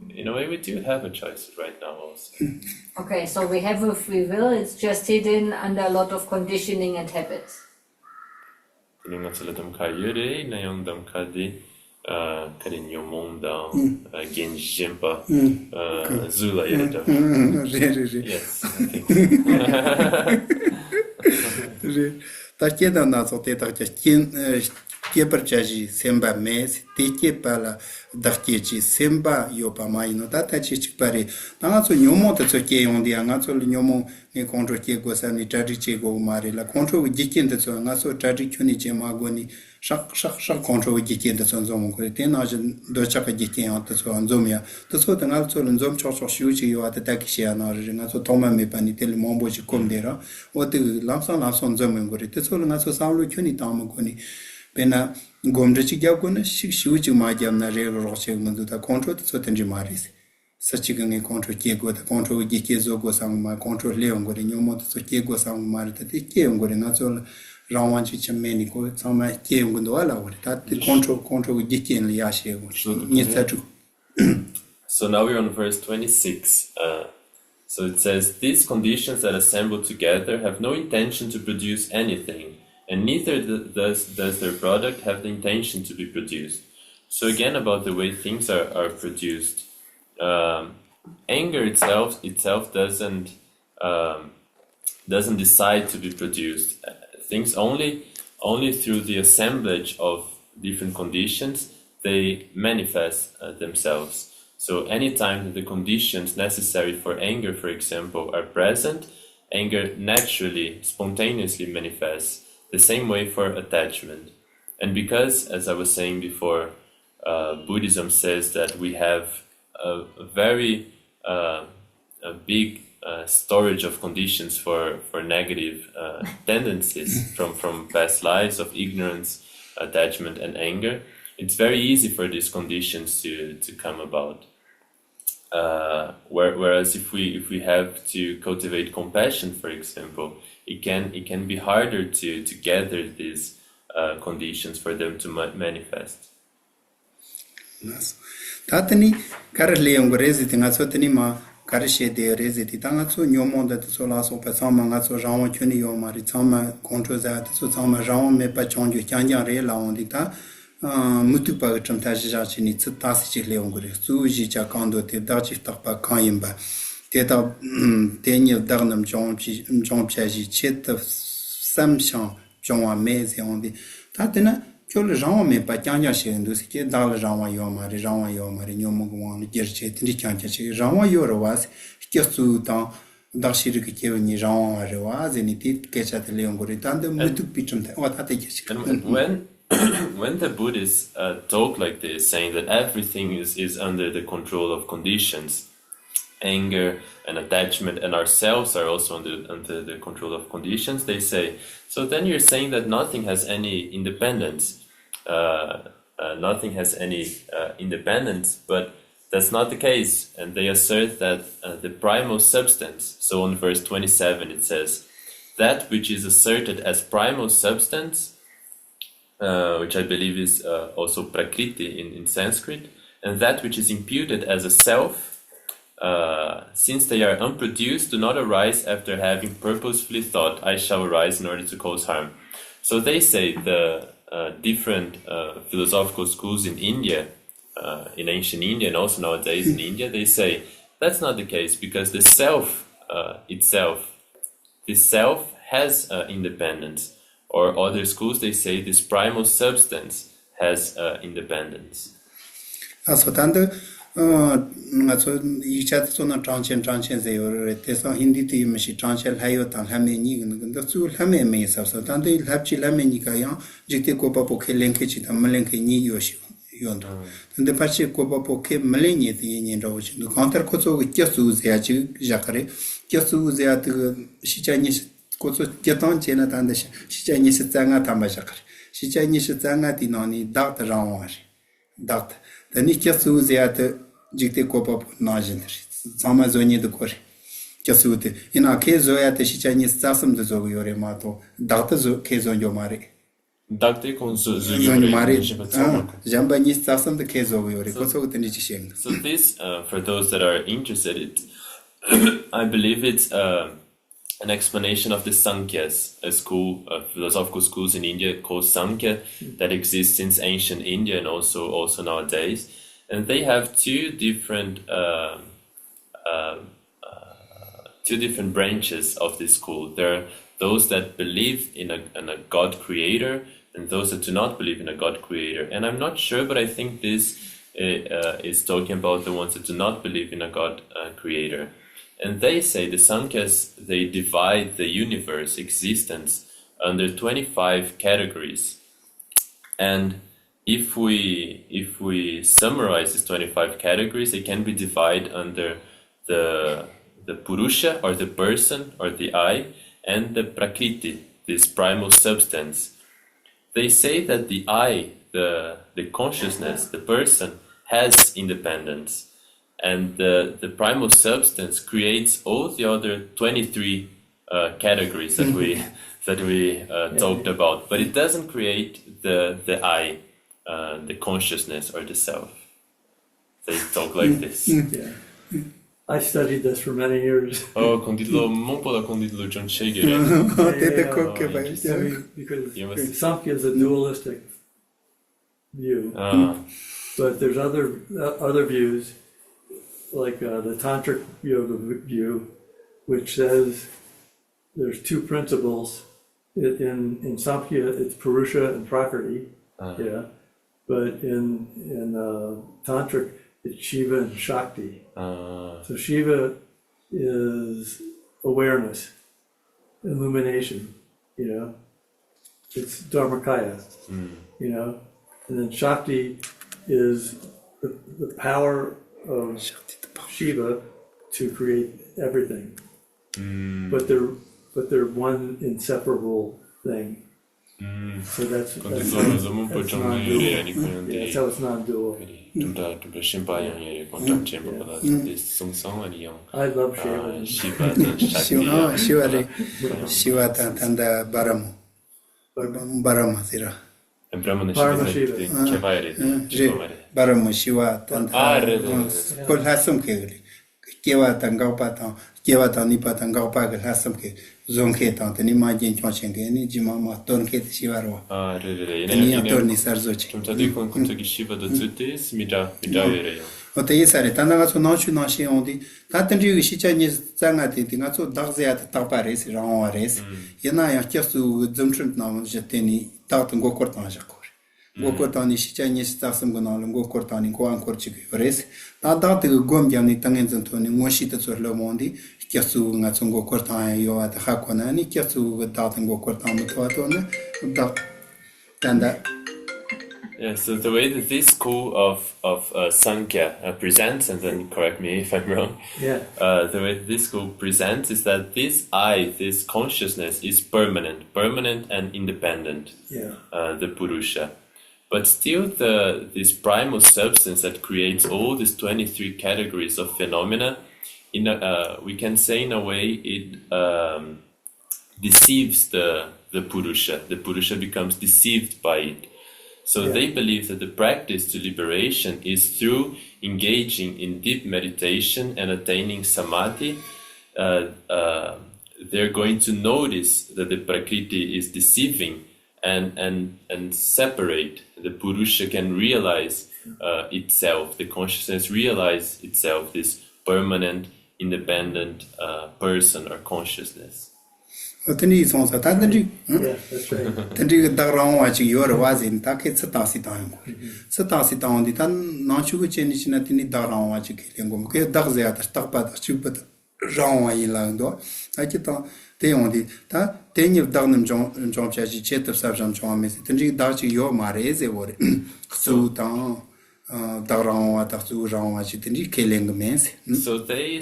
in a way, we do have a choice right now also. Okay, so we have a free will, it's just hidden under a lot of conditioning and habits. Yes, I think. Keperchaji semba mes teke pala dafkechi semba yopa maino data chichipare nangatso nyomo tso ke yondi angatso nyomo ne kontro ke go sa ni tari che go mare la kontro gikin tso ngatso tari kyuni che magoni shak kontro gikin tso zomo ko tena do chaka gikin tso anzomia tso tangatso nzom chocho shuji yo ata takishia na ngatso toma me pani tel mombo chi komdera o te lamsa zomo ngore tso ngatso sawlo kyuni tama koni pena gomdchi gyakona shiuchi ma gyamna re roche mundu ta control so tenji maris sachi gange control ke go ta control ge ke zo go sang ma control le ngore nyomo so ke go sang ma ta te ke ngore na so rawan chi chemeni ko sama ke ngundo wala ore ta control ge ke le ya she go ni tatu. So now we're on verse 26. So it says, these conditions that assemble together have no intention to produce anything, and neither does their product have the intention to be produced. So again, about the way things are produced. Anger itself doesn't decide to be produced. Things only through the assemblage of different conditions, they manifest themselves. So anytime the conditions necessary for anger, for example, are present, anger naturally, spontaneously manifests. The same way for attachment. And because, as I was saying before, Buddhism says that we have a very big storage of conditions for negative tendencies from past lives of ignorance, attachment, and anger, it's very easy for these conditions to come about. Whereas if we have to cultivate compassion, for example, it can be harder to gather these conditions for them to manifest. Tatani karle ngorezi tingatsotani ma karishe de reziti tangatso nyomonda tsola so pasama ngatso rawo kyuni yo mari tsama kontroza tso tsama rawo me pa chongju kyangya re la ondita mutupa chum ta ji ja chi ni tsu ta si chi leong gure su ji cha kan do te da chi ta pa kan yim ba te da te ni da nam jong pya ji che ta sam shang jong wa me zi on di ta te na kyo le jang wa me pa kyang ja shi ndu si ke da le jang wa yo ma re nyo mo go wa ni ger che ti kyang cha chi jang wa yo ro wa si ke su ta da shi ri ke ke ni jang wa re wa zi ni ti ke cha te leong gure ta de mutupi chum ta wa ta te ke chi when the Buddhists talk like this, saying that everything is under the control of conditions, anger and attachment, and ourselves are also under the control of conditions, they say, so then you're saying that nothing has any independence. Nothing has any independence, but that's not the case. And they assert that the primal substance, so on verse 27 it says, that which is asserted as primal substance, which I believe is also prakriti in Sanskrit, and that which is imputed as a self, since they are unproduced, do not arise after having purposefully thought, I shall arise in order to cause harm. So they say the different philosophical schools in India, in ancient India and also nowadays in India, they say that's not the case, because the self itself, the self has independence. Or other schools, they say this primal substance has independence. So then, so you chat so na tranchen ze or te so Hindi ti mishi tranchen hayo tan hame ni the su hame me so then they have chi lame ni ka ya jite ko pa po khelen ke chi tam len ke ni yo shi yon and the pachi ko pa po ke mlen ni ti ni ro chi no counter ko so ke su ze ya chi jakare ke su ze ya tu shi cha ni 고소 개던 제나 단데 시장이 시장아 담아자가 시장이 시장아 디노니 다트 라와리 다트 다니 께수지아트 직대 고법 나진들 사마존이도 거리 께수데 이나 케조야테 시장이 싸슴도 저거 요레마도 다트 케존요 마리 다트 콘소 마리 잠바니 싸슴도 케조고 요레 고소도 니지시행 So this for those that are interested, I believe it's an explanation of the Sankhyas, a school, philosophical schools in India called Sankhya that exists since ancient India and also nowadays. And they have two different branches of this school. There are those that believe in a God creator and those that do not believe in a God creator. And I'm not sure, but I think this is talking about the ones that do not believe in a God creator. And they say, the Sankhyas, they divide the universe, existence, under 25 categories. And if we summarize these 25 categories, they can be divided under the Purusha, or the person, or the I, and the Prakriti, this primal substance. They say that the I, the consciousness, the person, has independence. And the primal substance creates all the other 23 categories that we talked about, but it doesn't create the I, the consciousness or the self. They talk like this. Yeah. I studied this for many years. Oh, condito John Shege. Because Samkhya is a dualistic view, but there's other views. Like the Tantric Yoga view, which says there's two principles. In Samkhya, it's Purusha and Prakriti, but in Tantric, it's Shiva and Shakti. So Shiva is awareness, illumination, it's Dharmakaya, and then Shakti is the power of Shiva to create everything, but they're one inseparable thing. So that's non-dual. Yeah, that's how it's non-dual. I love Shiva. Shiva tanda Baramu Sira. Baramu Shiva tanda Kol Hasum Kegli Kiwa Tangapa Kewa tani patang gao pa ke lasam ke zong ke tang tani ma jen chong chen ke ni jima ma ton ke shiwarwa. Tani ya ton ni sarzo che. Comme tu as dit, quand tu Shiva de Tsutis, Mida Vereya. Ote ye sare tanda nga so nanshu nashi ondi ta tandri yu shicha ni zanga te nga so dagzya ta tapa res rawa res. Yana ya kyasu zumchun na jeteni ta ngo kortan ja kor. Ngo kortan ni shicha ni stasam go na ngo kortan ni ko an kor chi res. Ta ta te gom jam ni tangen zon to ni ngo shi ta so lo mondi kyasu nga so ngo kortan yo ta ha kona ni kyasu ta ngo kortan mo to ne da tanda. Yeah, so the way that this school of Sankhya presents, and then correct me if I'm wrong, the way that this school presents is that this I, this consciousness, is permanent and independent, the Purusha. But still this primal substance that creates all these 23 categories of phenomena, we can say in a way it deceives the Purusha. The Purusha becomes deceived by it. So they believe that the practice to liberation is through engaging in deep meditation and attaining samadhi. They're going to notice that the Prakriti is deceiving and separate. The Purusha can realize itself, the consciousness realize itself, this permanent, independent person or consciousness. Tani sonsa ta tandri that's right. tandri da rawa chi yor wazin ta ke satasi ta ngor satasi ta ondi tan na chu ge cheni china tini da rawa chi ke ngom ke da zya ta ta pa ta chu pa rawa yi lang do ta ki ta te ondi ta te ni da nam jong cha chi che ta sa jam chong me tandri da chi yo ma re ze wor so ta da rawa ta su rawa chi tandri ke leng me So they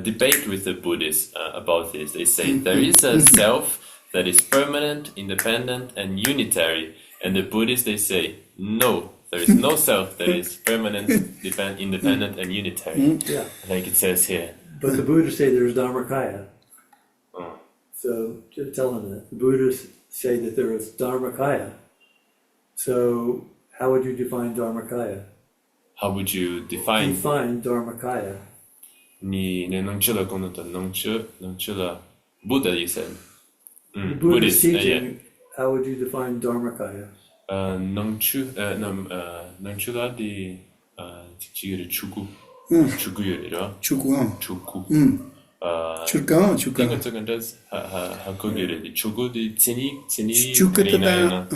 debate with the Buddhists about this. They say there is a self that is permanent, independent, and unitary. And the Buddhists, they say, no, there is no self that is permanent, independent, and unitary. Like it says here. But the Buddhists say there's Dharmakaya. So just tell them that. The Buddhists say that there is Dharmakaya. So how would you define Dharmakaya? How would you define Dharmakaya? Buddha, you said. Buddhist Buddhist, teaching, how would you define Dharmakaya? Nangchula di chigiri chuku. Chuku yurira. chuku Chuku. chukan Tinga tsagandas hakogiri di chuku di tsini chukata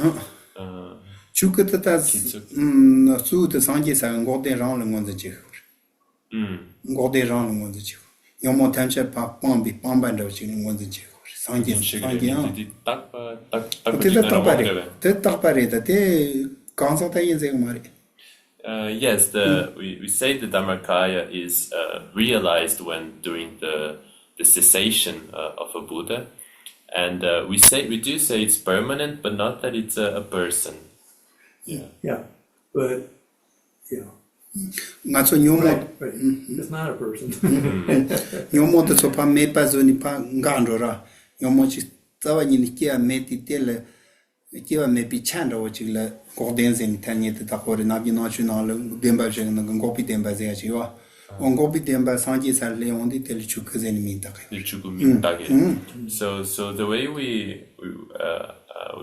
chukata su de sangye sa ngode rang le ngonze ji ngode rang le ngonze ji yomo tamche pa pambi pamban do ji ngonze ji sangye te tapare te kansa ta yin ze mari. Yes, we say the Dharmakaya is realized when during the cessation of a Buddha, and we do say it's permanent, but not that it's a person. But Ngaso nyomo it's not a person. nyomo to so pa me pa zo ni pa ngando ra nyomo chi tawa ni kia me ti tele kia me pi chanda o chi la gorden zen tanye te ta kore na bi no chu na le demba je na ngopi demba ze chi wa ngopi demba sanji sa le on di tele chu zen mi ta ke So the way we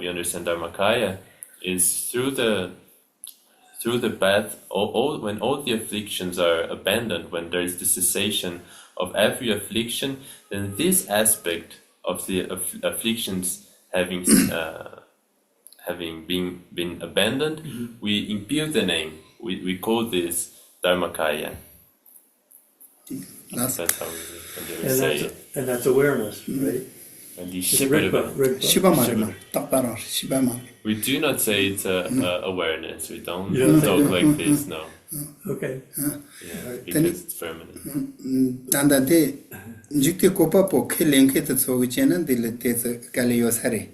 understand Dharmakaya is through the path, when all the afflictions are abandoned, when there is the cessation of every affliction, then this aspect of the afflictions having been abandoned, we impute the name. We call this Dharmakaya. That's how we say it. And that's awareness, right? We do not say it's awareness. We don't talk like this, no. Okay. Because it's permanent. Tanda de jikte kopa po khelenke to so chena dile te kaleyo sare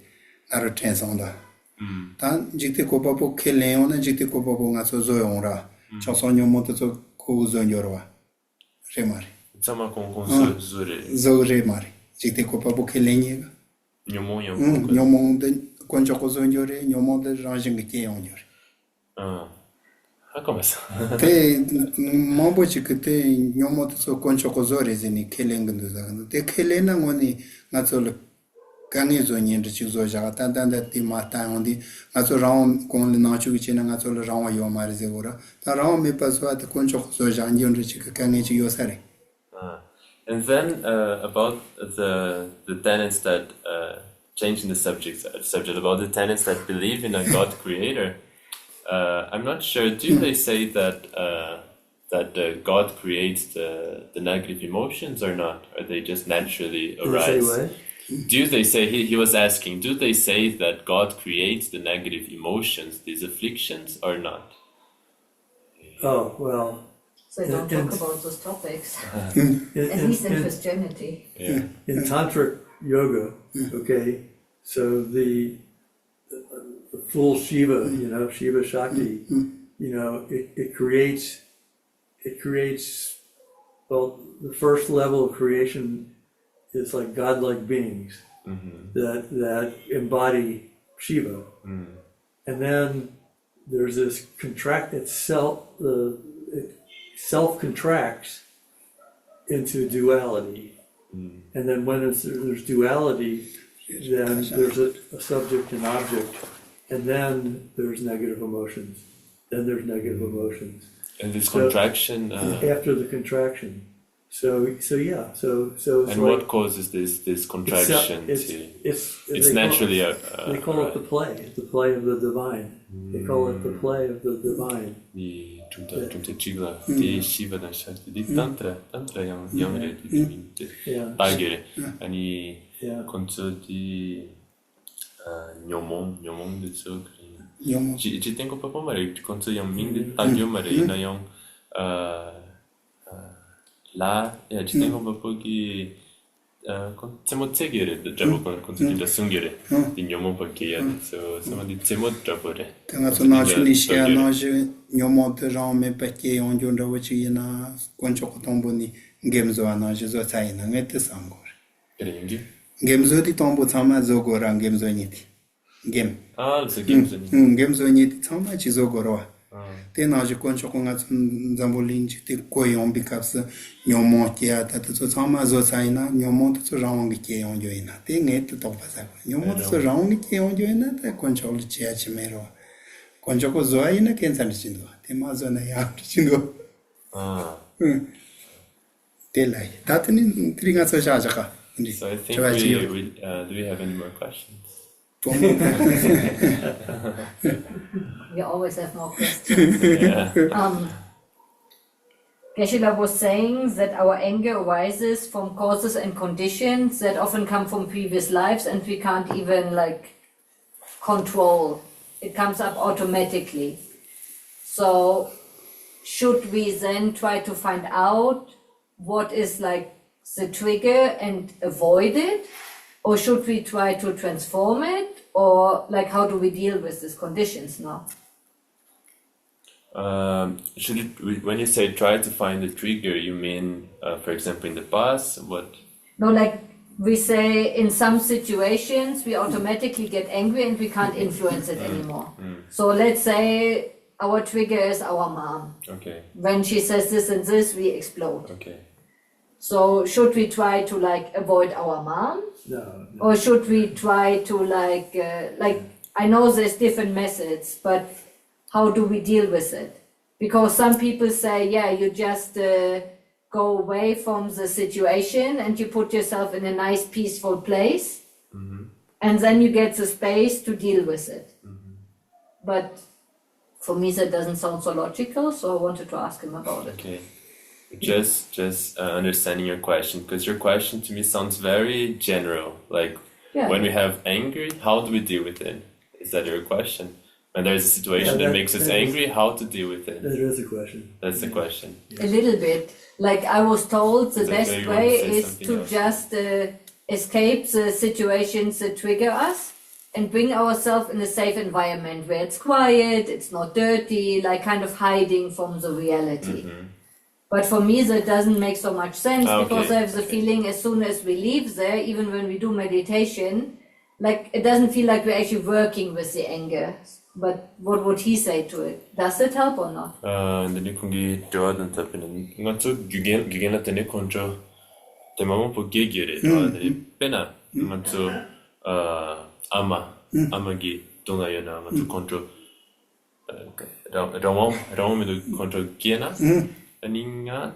aro tensonda. Tan jikte kopa po kheleon na jikte kopa po nga so zoyonra. Chosonyo mo to so ko zonyorwa. Remare. Sama kon Zore mare. Jikte kopa po khelenye. Nyomo de konjo ko zonjore, nyomo de ranging ke yonjore. Ah, come ça? Te mambo chikute nyomo so koncho kozore zini kelengundu zagano. Te kelena ngoni ngazo kangi zo nyende chizo jaga tanda ti mata ngondi ngazo raon kon le nachu gichena ngazo raon yo mari zegora. Ta raon me paswa te koncho kozore jangi onde chika kangi chi yo sare. And then about the tenets that changing the subject about the tenets that believe in a God creator. I'm not sure. Do they say that God creates the negative emotions or not? Or they just naturally arise? Say what? Do they say he was asking? Do they say that God creates the negative emotions, these afflictions, or not? Oh, well. So they don't talk about those topics, at least in Christianity. Yeah. In tantric yoga, okay, so the full Shiva, Shiva Shakti, it creates, well, the first level of creation is like godlike beings that embody Shiva. And then there's this self contracts into duality. And then when there's duality, then there's a subject and object, and then there's negative emotions. And this contraction. After the contraction. So yeah. So and what causes this contraction? It's naturally they call it the play. The play of the divine. They call it the play of the divine. 이 시바다 샤티 tantra 영어를 발견해 아니 건초디 뇽몽 Nyomo. 지 tengo papá mare 건초 영민데 타교 mare 나 영 lá 지 tengo papá que tsemo tsegere jabo konto di sungere di nyomo pakke ya so di tsemo jabore Tanga so na chuni shia na je nyomo te ran me pakke on jonda wachi na koncho kotombo ni gemzo na je zo tsai na ngete sangor. 그래인지 Gemzo di tombo tsama zo gora gemzo niti. Gem. 그래서 gemzo Gemzo niti tsama chi zo gora. Te na je koncho ko nga zambolin chi te koyon bikaps nyomo kia ta so tsama zo tsai na nyomo to ran ngi ke on joina. Te ngete to pasa. Nyomo to ran ngi ke on joina te koncho li chi a chi mero. Koncho ko zo ai na ken san chi ndo. Te ma zo na ya chi ndo. Te lai. Ta tini tringa so sha ka. So I think we do we have any more questions? We always have more questions. Geshe was saying that our anger arises from causes and conditions that often come from previous lives and we can't even control. It comes up automatically. So should we then try to find out what is the trigger and avoid it? Or should we try to transform it? Or how do we deal with these conditions now? When you say try to find the trigger, you mean, for example, in the past? What? No, we say in some situations we automatically get angry and we can't influence it anymore. So let's say our trigger is our mom. Okay. When she says this and this, we explode. Okay. So should we try to avoid our mom? No. Or should we try to I know there's different methods, but how do we deal with it? Because some people say, yeah, you just go away from the situation and you put yourself in a nice peaceful place, and then you get the space to deal with it. But for me that doesn't sound so logical, so I wanted to ask him about it. Okay. Just understanding your question, because your question to me sounds very general. When we have anger, how do we deal with it? Is that your question? When there's a situation that makes us angry, how to deal with it? That is a question. That's the question. A little bit. I was told the best way is to else. just escape the situations that trigger us and bring ourselves in a safe environment where it's quiet, it's not dirty, kind of hiding from the reality. But for me, that doesn't make so much sense because I have the feeling as soon as we leave there, even when we do meditation, it doesn't feel like we're actually working with the anger. But what would he say to it? Does it help or not? 근데 공기 좋아하는 답변은 이건 좀 유gen나 때문에 control 대마모 보게 기래. 페나 이건 좀 아마기 동아연아 좀 control 라오메도 control 기나 아닌가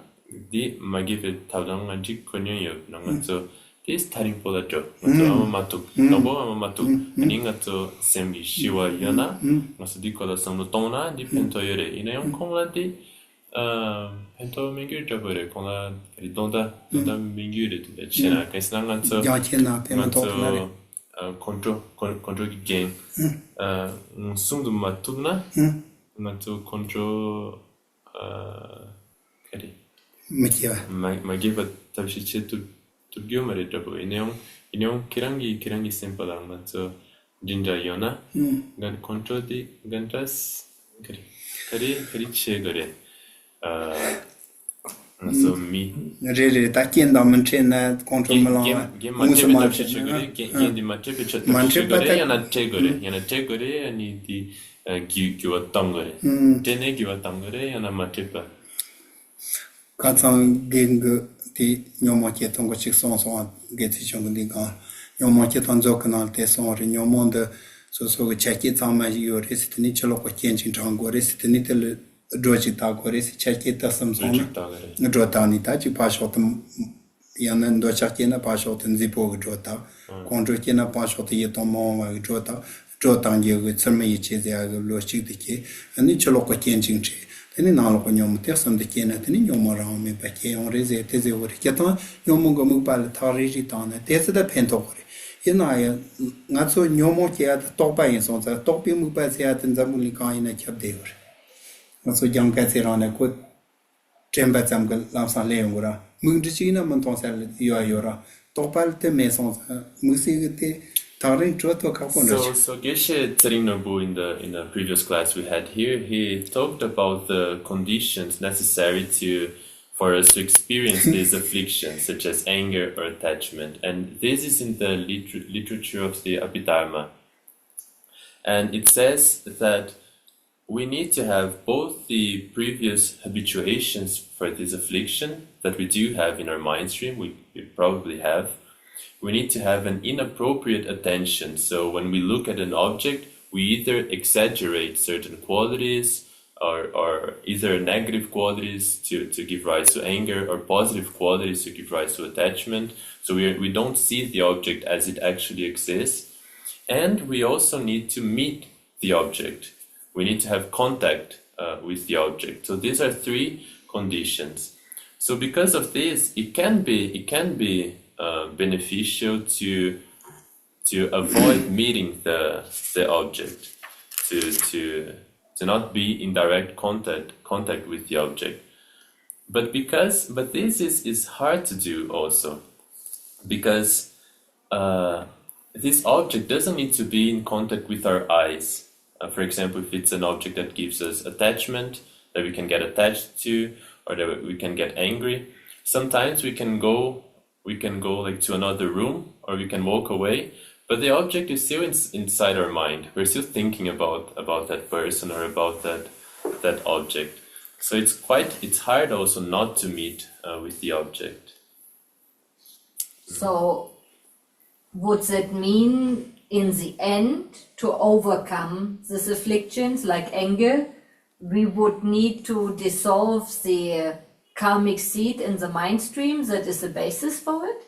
디 마기베 타우당 지 권유요 이건 좀 this starting point jo amamatuk nobo amamatuk aninga to sembi shiwa yana masudi kola samno tona di pento yore inayon konglandi pento mingyu jabore kona ridonda mingyu de chena kaisnangan so ya chena pento control game sumdu matugna matu control kari magiva tabshi chetu Turgio Maritapo, Ineon Kirangi Simple Manso Jinja Yona, Gan Control di Gantas Kari Chegore. So me. Really, taking the Manchina control Milan. Game di Machepichet and a Chegore, and the Giva Tongore. Tene Giva Tongore and a Machepa. Katsang Ging. Ti nyomo che tongo chik son geti chung di ga nyomo che ton zo kanal te son ri nyomo de so chaki tsama yo resiti ni chalo ko chen ching chang go resiti ni tel Dorje ta go resiti chaki ta sam son dro ta ni ta chi pa shot yan ndo chaki na pa shot zipo go ta konjo che na pa shot ye to mo wa go ta nge go tsme ye che ya go lo chi de ke ani chalo ko chen ching che teni nalo ko nyomo te sam de kena teni nyomo ra me pa ke on reze te ze ori ketan nyomo go mu pal thari ji tane te se da pento kore ina ya ngaso nyomo ke ya to pa yin son za to pi mu pa se ya ten za mu li ka ina chap de ori ngaso jang ka se rane ko temba cham ga lam sa le ngora mu de chi na man ton sa yo ra to pal te me son mu si te So Geshe Tserinobu in the previous class we had here, he talked about the conditions necessary for us to experience these afflictions, such as anger or attachment. And this is in the literature of the Abhidharma. And it says that we need to have both the previous habituations for this affliction that we do have in our mind stream, we probably have. We need to have an inappropriate attention. So when we look at an object, we either exaggerate certain qualities or either negative qualities to give rise to anger or positive qualities to give rise to attachment. So we don't see the object as it actually exists. And we also need to meet the object. We need to have contact with the object. So these are three conditions. So because of this, it can be beneficial to avoid meeting the object, to not be in direct contact with the object. But this is hard to do also, because this object doesn't need to be in contact with our eyes. For example, if it's an object that gives us attachment, that we can get attached to, or that we can get angry, sometimes we can go like to another room, or we can walk away, but the object is still inside our mind. We're still thinking about that person or about that object. So it's hard also not to meet with the object. So would that mean in the end, to overcome these afflictions like anger, we would need to dissolve the karmic seed in the mind stream that is the basis for it?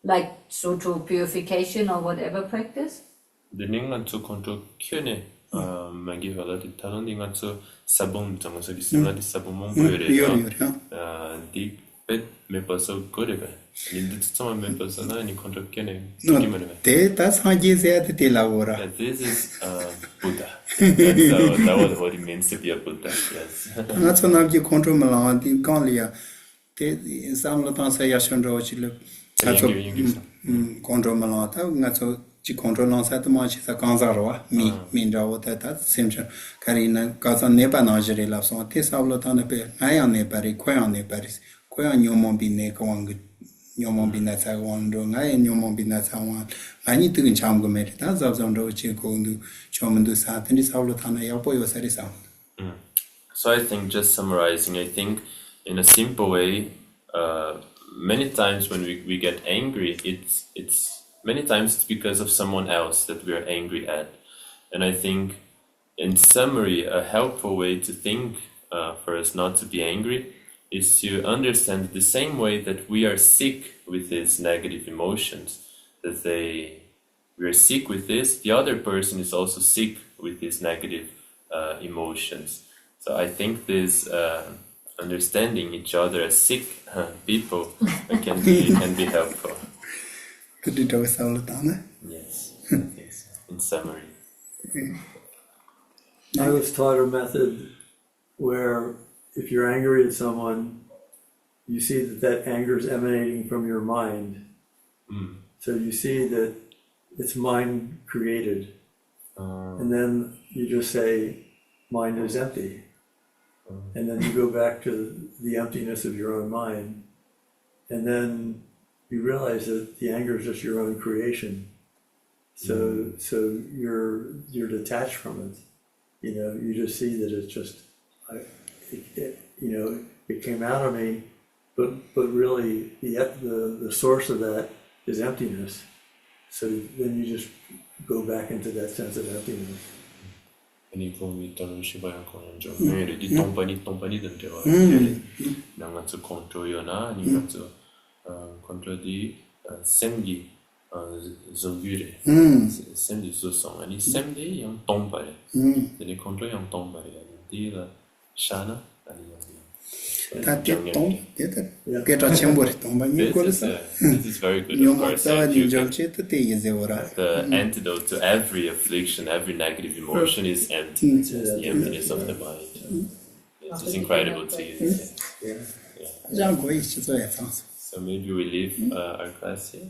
Like so to purification or whatever practice? The ningan to control kyone magi hala di talon ningan to sabon jangosa di simla di sabon mon goyre di pet me paso gorebe ni di tsama me paso na ni control kyone te tas haji zet te lavora. This is Buddha. That was what it means to be a Buddha. Yes. That's when I control Milan, the Galia. Te samla tan sa yashon rochile. Control Milan, that's what ci controlano sette manci sa kanzarwa mi jawo ta simcha karina kaza ne banajere la son te savlo tane pe ayan ne pari koyan ne paris koyan nyomo bi ne kwang nyomon bina tsawan ro nga nyomon bina tsawan ngani tigin cham go mer ta zab zam ro che ko ndu chomendu sa tani sawlo thana ya po yo sari sa. So I think, just summarizing, I think in a simple way, many times when we get angry, it's many times it's because of someone else that we are angry at. And I think, in summary, a helpful way to think for us not to be angry is to understand the same way that we are sick with these negative emotions, that we are sick with this, the other person is also sick with these negative emotions. So I think this understanding each other as sick people can be helpful. Could you do sawlo thana? Yes, I think so. In summary. I was taught a method where if you're angry at someone, you see that anger is emanating from your mind. So you see that it's mind created. And then you just say, mind is empty. And then you go back to the emptiness of your own mind. And then you realize that the anger is just your own creation. So you're detached from it. You know, you just see that it's just, it came out of me, but really the source of that is emptiness. So then you just go back into that sense of emptiness. Ni come torno si vai con un giorno di tompani dentro non ha zu contro io na ni ha zu contro di semdi zongure semdi so sono ni semdi yang tompare ni contro yang tompare di la shana ali Ta te tom ke ta chembor tom ba ni ko this is very good, of course. The antidote to every affliction, every negative emotion is emptiness, the emptiness of the mind. It's incredible to use. So maybe we leave our class here.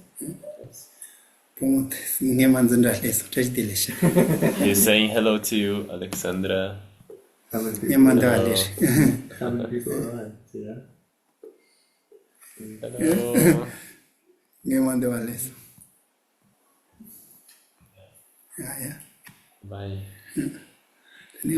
You're saying hello to you, Alexandra. How many people are on? Yeah. Hello. Bye. Ni